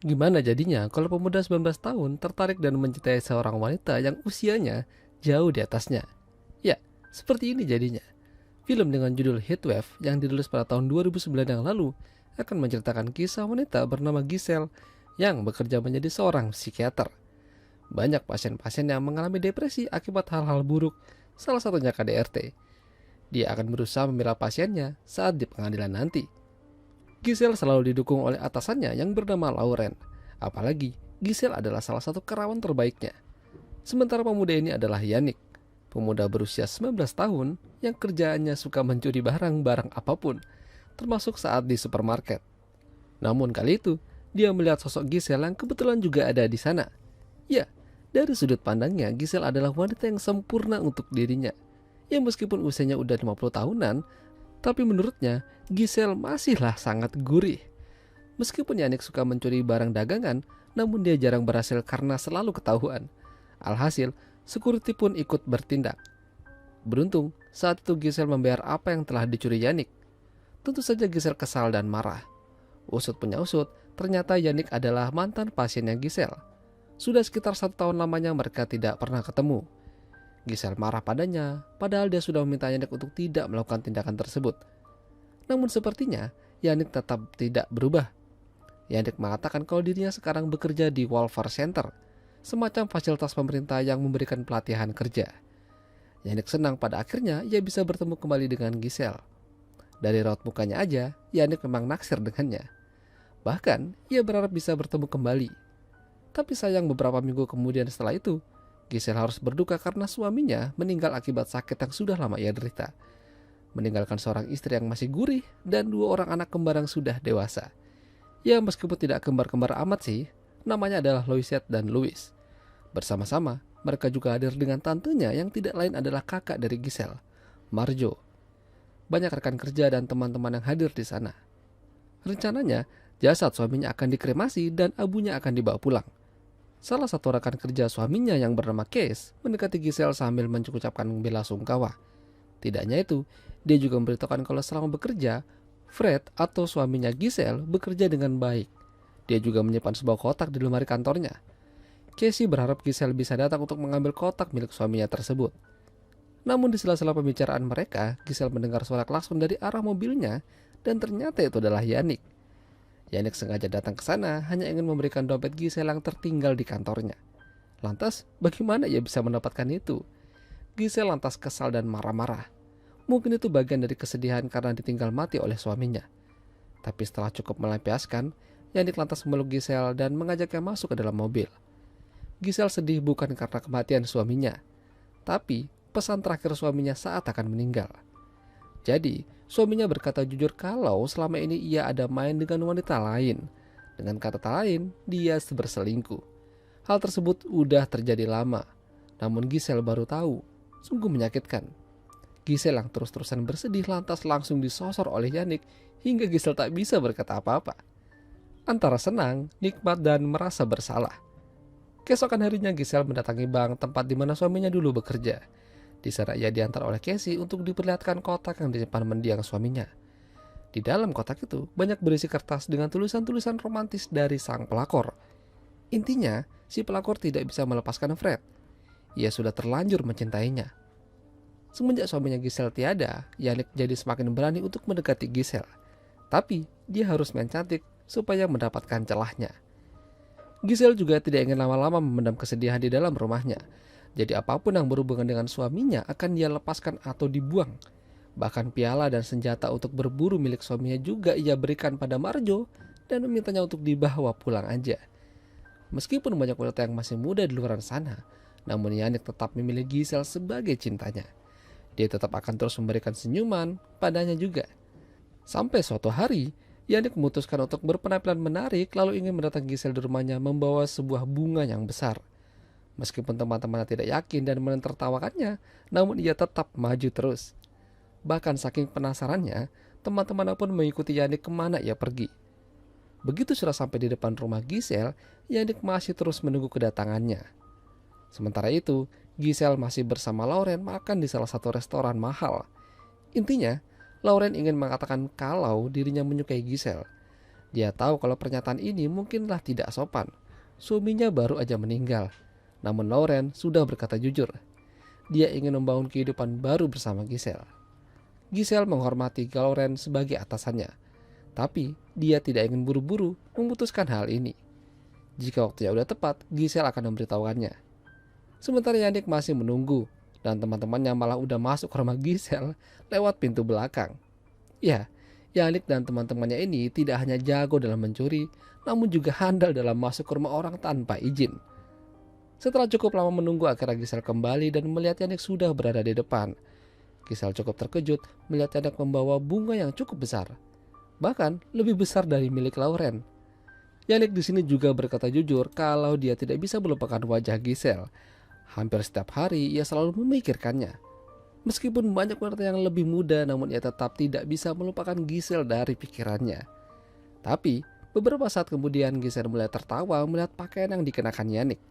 Gimana jadinya kalau pemuda 19 tahun tertarik dan mencintai seorang wanita yang usianya jauh di atasnya? Ya, seperti ini jadinya. Film dengan judul Heatwave yang dirilis pada tahun 2009 yang lalu akan menceritakan kisah wanita bernama Giselle yang bekerja menjadi seorang psikiater. Banyak pasien-pasien yang mengalami depresi akibat hal-hal buruk, salah satunya KDRT. Dia akan berusaha membela pasiennya saat di pengadilan nanti. Giselle selalu didukung oleh atasannya yang bernama Lauren. Apalagi, Giselle adalah salah satu kerawan terbaiknya. Sementara pemuda ini adalah Yannick, pemuda berusia 19 tahun yang kerjaannya suka mencuri barang-barang apapun, termasuk saat di supermarket. Namun kali itu, dia melihat sosok Giselle yang kebetulan juga ada di sana. Ya, dari sudut pandangnya, Giselle adalah wanita yang sempurna untuk dirinya. Ya meskipun usianya udah 50 tahunan, tapi menurutnya Giselle masihlah sangat gurih. Meskipun Yannick suka mencuri barang dagangan, namun dia jarang berhasil karena selalu ketahuan. Alhasil, security pun ikut bertindak. Beruntung, saat itu Giselle membayar apa yang telah dicuri Yannick. Tentu saja Giselle kesal dan marah. Usut punya usut, ternyata Yannick adalah mantan pasiennya Giselle. Sudah sekitar 1 tahun lamanya mereka tidak pernah ketemu. Giselle marah padanya, padahal dia sudah meminta Yannick untuk tidak melakukan tindakan tersebut. Namun sepertinya, Yannick tetap tidak berubah. Yannick mengatakan kalau dirinya sekarang bekerja di Welfare Center, semacam fasilitas pemerintah yang memberikan pelatihan kerja. Yannick senang pada akhirnya ia bisa bertemu kembali dengan Giselle. Dari raut mukanya aja, Yannick memang naksir dengannya. Bahkan, ia berharap bisa bertemu kembali. Tapi sayang beberapa minggu kemudian setelah itu, Giselle harus berduka karena suaminya meninggal akibat sakit yang sudah lama ia derita. Meninggalkan seorang istri yang masih gurih dan 2 orang anak kembar yang sudah dewasa. Ya meskipun tidak kembar-kembar amat sih, namanya adalah Loisette dan Louis. Bersama-sama, mereka juga hadir dengan tantenya yang tidak lain adalah kakak dari Giselle, Marjo. Banyak rekan kerja dan teman-teman yang hadir di sana. Rencananya, jasad suaminya akan dikremasi dan abunya akan dibawa pulang. Salah satu rekan kerja suaminya yang bernama Case mendekati Giselle sambil mengucapkan bela sungkawa. Tidak hanya itu, dia juga memberitahukan kalau selama bekerja, Fred atau suaminya Giselle bekerja dengan baik. Dia juga menyimpan sebuah kotak di lemari kantornya. Casey berharap Giselle bisa datang untuk mengambil kotak milik suaminya tersebut. Namun di sela-sela pembicaraan mereka, Giselle mendengar suara klakson dari arah mobilnya dan ternyata itu adalah Yannick. Yannick sengaja datang ke sana hanya ingin memberikan dompet Giselle yang tertinggal di kantornya. Lantas, bagaimana ia bisa mendapatkan itu? Giselle lantas kesal dan marah-marah. Mungkin itu bagian dari kesedihan karena ditinggal mati oleh suaminya. Tapi setelah cukup melampiaskan, Yannick lantas memeluk Giselle dan mengajaknya masuk ke dalam mobil. Giselle sedih bukan karena kematian suaminya, tapi pesan terakhir suaminya saat akan meninggal. Jadi, suaminya berkata jujur kalau selama ini ia ada main dengan wanita lain. Dengan kata lain, dia berselingkuh. Hal tersebut udah terjadi lama, namun Giselle baru tahu. Sungguh menyakitkan. Giselle yang terus-terusan bersedih lantas langsung disosor oleh Yannick hingga Giselle tak bisa berkata apa-apa. Antara senang, nikmat, dan merasa bersalah. Keesokan harinya Giselle mendatangi bank tempat di mana suaminya dulu bekerja. Di sana ia diantar oleh Casey untuk diperlihatkan kotak yang disimpan mendiang suaminya. Di dalam kotak itu banyak berisi kertas dengan tulisan-tulisan romantis dari sang pelakor. Intinya, si pelakor tidak bisa melepaskan Fred. Ia sudah terlanjur mencintainya. Semenjak suaminya Giselle tiada, Yannick jadi semakin berani untuk mendekati Giselle. Tapi, dia harus main cantik supaya mendapatkan celahnya. Giselle juga tidak ingin lama-lama memendam kesedihan di dalam rumahnya. Jadi apapun yang berhubungan dengan suaminya akan dia lepaskan atau dibuang. Bahkan piala dan senjata untuk berburu milik suaminya juga ia berikan pada Marjo dan memintanya untuk dibawa pulang aja. Meskipun banyak wanita yang masih muda di luar sana, namun Yannick tetap memilih Giselle sebagai cintanya. Dia tetap akan terus memberikan senyuman padanya juga. Sampai suatu hari, Yannick memutuskan untuk berpenampilan menarik lalu ingin mendatangi Giselle di rumahnya membawa sebuah bunga yang besar. Meskipun teman-temannya tidak yakin dan menertawakannya, namun ia tetap maju terus. Bahkan saking penasarannya, teman-temannya pun mengikuti Yannick kemana ia pergi. Begitu sudah sampai di depan rumah Giselle, Yannick masih terus menunggu kedatangannya. Sementara itu, Giselle masih bersama Lauren makan di salah satu restoran mahal. Intinya, Lauren ingin mengatakan kalau dirinya menyukai Giselle. Dia tahu kalau pernyataan ini mungkinlah tidak sopan. Suaminya baru aja meninggal. Namun Lauren sudah berkata jujur. Dia ingin membangun kehidupan baru bersama Giselle. Giselle menghormati Lauren sebagai atasannya. Tapi dia tidak ingin buru-buru memutuskan hal ini. Jika waktunya udah tepat, Giselle akan memberitahukannya. Sementara Yannick masih menunggu, dan teman-temannya malah udah masuk ke rumah Giselle lewat pintu belakang. Ya, Yannick dan teman-temannya ini tidak hanya jago dalam mencuri, namun juga handal dalam masuk ke rumah orang tanpa izin. Setelah cukup lama menunggu, akhirnya Giselle kembali dan melihat Yannick sudah berada di depan. Giselle cukup terkejut melihat Yannick membawa bunga yang cukup besar, bahkan lebih besar dari milik Lauren. Yannick di sini juga berkata jujur kalau dia tidak bisa melupakan wajah Giselle. Hampir setiap hari ia selalu memikirkannya. Meskipun banyak wanita yang lebih muda, namun ia tetap tidak bisa melupakan Giselle dari pikirannya. Tapi beberapa saat kemudian Giselle mulai tertawa melihat pakaian yang dikenakan Yannick.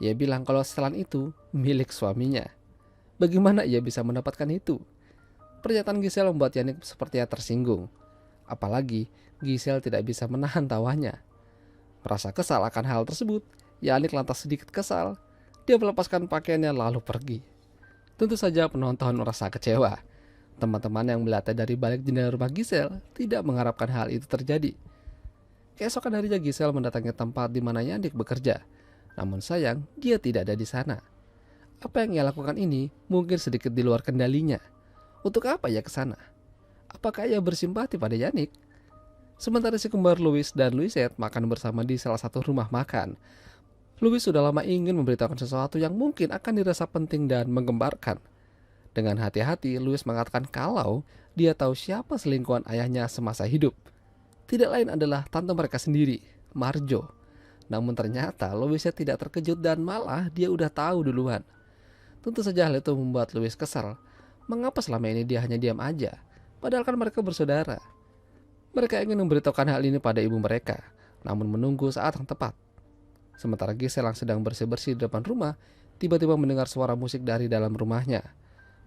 Ia bilang kalau setelan itu milik suaminya. Bagaimana ia bisa mendapatkan itu? Pernyataan Giselle membuat Yannick sepertinya tersinggung. Apalagi Giselle tidak bisa menahan tawanya. Merasa kesal akan hal tersebut, Yannick lantas sedikit kesal. Dia melepaskan pakaiannya lalu pergi. Tentu saja penonton merasa kecewa. Teman-teman yang melihatnya dari balik jendela rumah Giselle tidak mengharapkan hal itu terjadi. Keesokan harinya Giselle mendatangi tempat di mana Yannick bekerja. Namun sayang, dia tidak ada di sana. Apa yang ia lakukan ini mungkin sedikit di luar kendalinya. Untuk apa ia ke sana? Apakah ia bersimpati pada Yannick? Sementara si kembar Louis dan Louisette makan bersama di salah satu rumah makan. Louis sudah lama ingin memberitahukan sesuatu yang mungkin akan dirasa penting dan menggembarkan. Dengan hati-hati, Louis mengatakan kalau dia tahu siapa selingkuhan ayahnya semasa hidup. Tidak lain adalah tante mereka sendiri, Marjo. Namun ternyata Louisette tidak terkejut dan malah dia udah tahu duluan. Tentu saja hal itu membuat Louis kesal. Mengapa selama ini dia hanya diam aja? Padahal kan mereka bersaudara. Mereka ingin memberitahukan hal ini pada ibu mereka, namun menunggu saat yang tepat. Sementara Giselle yang sedang bersih-bersih di depan rumah, tiba-tiba mendengar suara musik dari dalam rumahnya.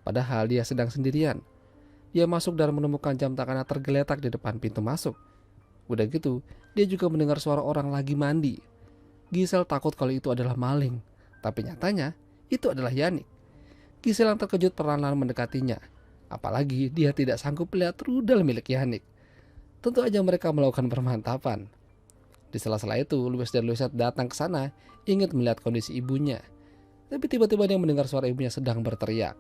Padahal dia sedang sendirian. Dia masuk dan menemukan jam tangannya tergeletak di depan pintu masuk. Udah gitu, dia juga mendengar suara orang lagi mandi. Giselle takut kalau itu adalah maling, tapi nyatanya itu adalah Yannick. Giselle yang terkejut perlahan-lahan mendekatinya. Apalagi dia tidak sanggup melihat rudal milik Yannick. Tentu aja mereka melakukan permantapan. Di sela-sela itu, Louis dan Louisette datang ke sana, ingin melihat kondisi ibunya. Tapi tiba-tiba dia mendengar suara ibunya sedang berteriak.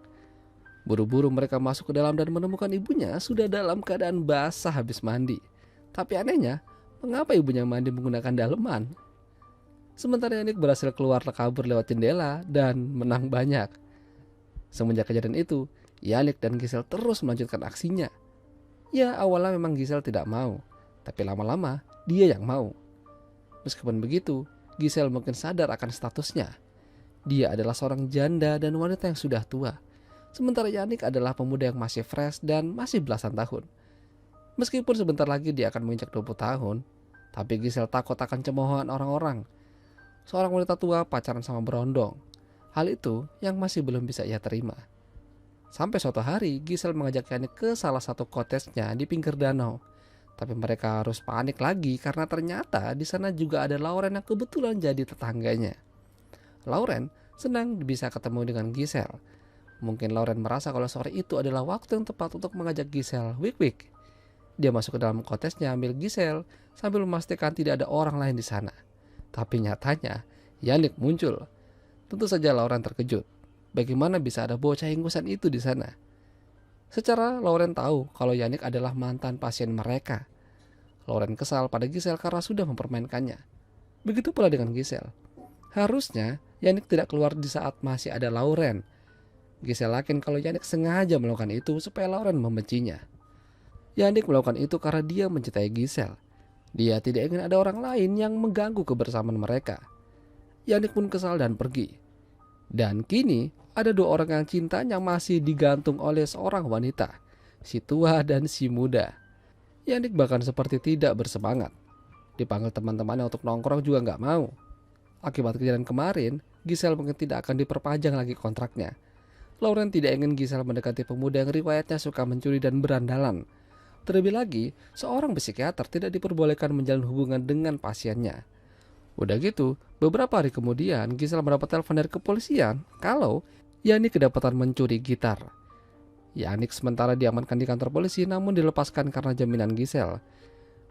Buru-buru mereka masuk ke dalam dan menemukan ibunya sudah dalam keadaan basah habis mandi. Tapi anehnya, mengapa ibunya mandi menggunakan daleman? Sementara Yannick berhasil keluar kabur lewat jendela dan menang banyak. Semenjak kejadian itu, Yannick dan Giselle terus melanjutkan aksinya. Ya, awalnya memang Giselle tidak mau, tapi lama-lama dia yang mau. Meskipun begitu, Giselle mungkin sadar akan statusnya. Dia adalah seorang janda dan wanita yang sudah tua. Sementara Yannick adalah pemuda yang masih fresh dan masih belasan tahun. Meskipun sebentar lagi dia akan menginjak 20 tahun, tapi Giselle takut akan cemoohan orang-orang. Seorang wanita tua pacaran sama berondong. Hal itu yang masih belum bisa ia terima. Sampai suatu hari, Giselle mengajak Yannick ke salah satu kotesnya di pinggir danau. Tapi mereka harus panik lagi karena ternyata di sana juga ada Lauren yang kebetulan jadi tetangganya. Lauren senang bisa ketemu dengan Giselle. Mungkin Lauren merasa kalau sore itu adalah waktu yang tepat untuk mengajak Giselle wik-wik. Dia masuk ke dalam kotesnya ambil Giselle sambil memastikan tidak ada orang lain di sana. Tapi nyatanya Yannick muncul. Tentu saja Lauren terkejut. Bagaimana bisa ada bocah ingusan itu di sana? Secara Lauren tahu kalau Yannick adalah mantan pasien mereka. Lauren kesal pada Giselle karena sudah mempermainkannya. Begitu pula dengan Giselle. Harusnya Yannick tidak keluar di saat masih ada Lauren. Giselle yakin kalau Yannick sengaja melakukan itu supaya Lauren membencinya. Yannick melakukan itu karena dia mencintai Giselle. Dia tidak ingin ada orang lain yang mengganggu kebersamaan mereka. Yannick pun kesal dan pergi. Dan kini ada dua orang yang cintanya masih digantung oleh seorang wanita, si tua dan si muda. Yannick bahkan seperti tidak bersemangat. Dipanggil teman-temannya untuk nongkrong juga nggak mau. Akibat kejadian kemarin, Giselle mungkin tidak akan diperpanjang lagi kontraknya. Lauren tidak ingin Giselle mendekati pemuda yang riwayatnya suka mencuri dan berandalan. Terlebih lagi, seorang psikiater tidak diperbolehkan menjalin hubungan dengan pasiennya. Udah gitu, beberapa hari kemudian Giselle mendapat telepon dari kepolisian kalau Yannick kedapatan mencuri gitar. Yannick sementara diamankan di kantor polisi namun dilepaskan karena jaminan Giselle.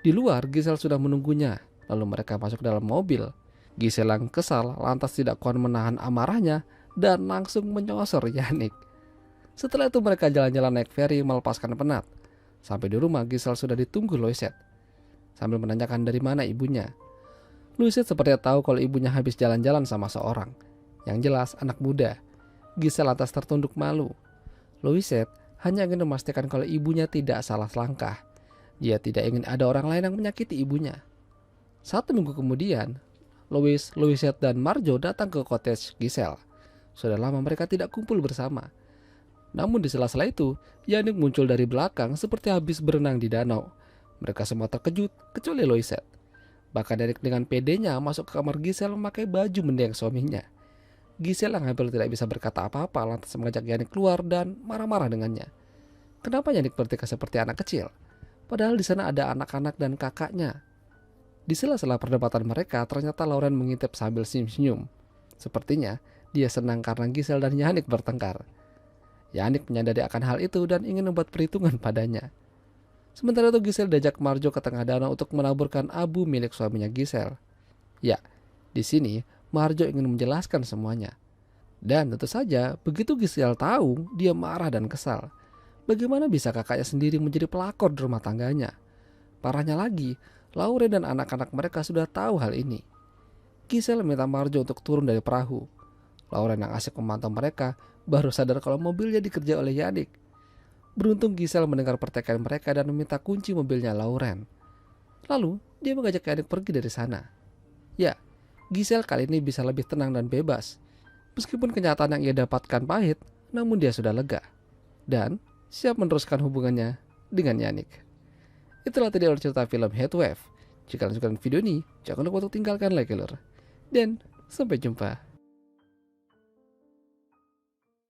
Di luar, Giselle sudah menunggunya, lalu mereka masuk dalam mobil. Giselle yang kesal lantas tidak kuat menahan amarahnya dan langsung menyosor Yannick. Setelah itu mereka jalan-jalan naik ferry melepaskan penat. Sampai di rumah, Giselle sudah ditunggu Louisette sambil menanyakan dari mana ibunya. Louisette sepertinya tahu kalau ibunya habis jalan-jalan sama seorang, yang jelas anak muda. Giselle lantas tertunduk malu. Louisette hanya ingin memastikan kalau ibunya tidak salah langkah. Dia tidak ingin ada orang lain yang menyakiti ibunya. 1 minggu kemudian, Louisette dan Marjo datang ke cottage Giselle. Sudah lama mereka tidak kumpul bersama. Namun di sela-sela itu, Yannick muncul dari belakang seperti habis berenang di danau. Mereka semua terkejut, kecuali Louisette. Bahkan Yannick dengan pedenya masuk ke kamar Giselle memakai baju mendiang suaminya. Giselle yang hampir tidak bisa berkata apa-apa lantas mengajak Yannick keluar dan marah-marah dengannya. Kenapa Yannick bertingkah seperti anak kecil? Padahal di sana ada anak-anak dan kakaknya. Di sela-sela perdebatan mereka, ternyata Lauren mengintip sambil senyum-senyum. Sepertinya dia senang karena Giselle dan Yannick bertengkar. Yannick menyadari akan hal itu dan ingin membuat perhitungan padanya. Sementara itu Giselle diajak Marjo ke tengah danau untuk menaburkan abu milik suaminya Giselle. Ya, di sini Marjo ingin menjelaskan semuanya. Dan tentu saja begitu Giselle tahu, dia marah dan kesal. Bagaimana bisa kakaknya sendiri menjadi pelakor di rumah tangganya? Parahnya lagi, Lauren dan anak-anak mereka sudah tahu hal ini. Giselle minta Marjo untuk turun dari perahu. Lauren yang asik memantau mereka baru sadar kalau mobilnya dikerja oleh Yannick. Beruntung Giselle mendengar pertikaian mereka dan meminta kunci mobilnya Lauren. Lalu dia mengajak Yannick pergi dari sana. Ya, Giselle kali ini bisa lebih tenang dan bebas. Meskipun kenyataan yang ia dapatkan pahit, namun dia sudah lega. Dan siap meneruskan hubungannya dengan Yannick. Itulah tadi alur cerita film Heatwave. Jika kalian suka video ini, jangan lupa untuk tinggalkan like, dan sampai jumpa.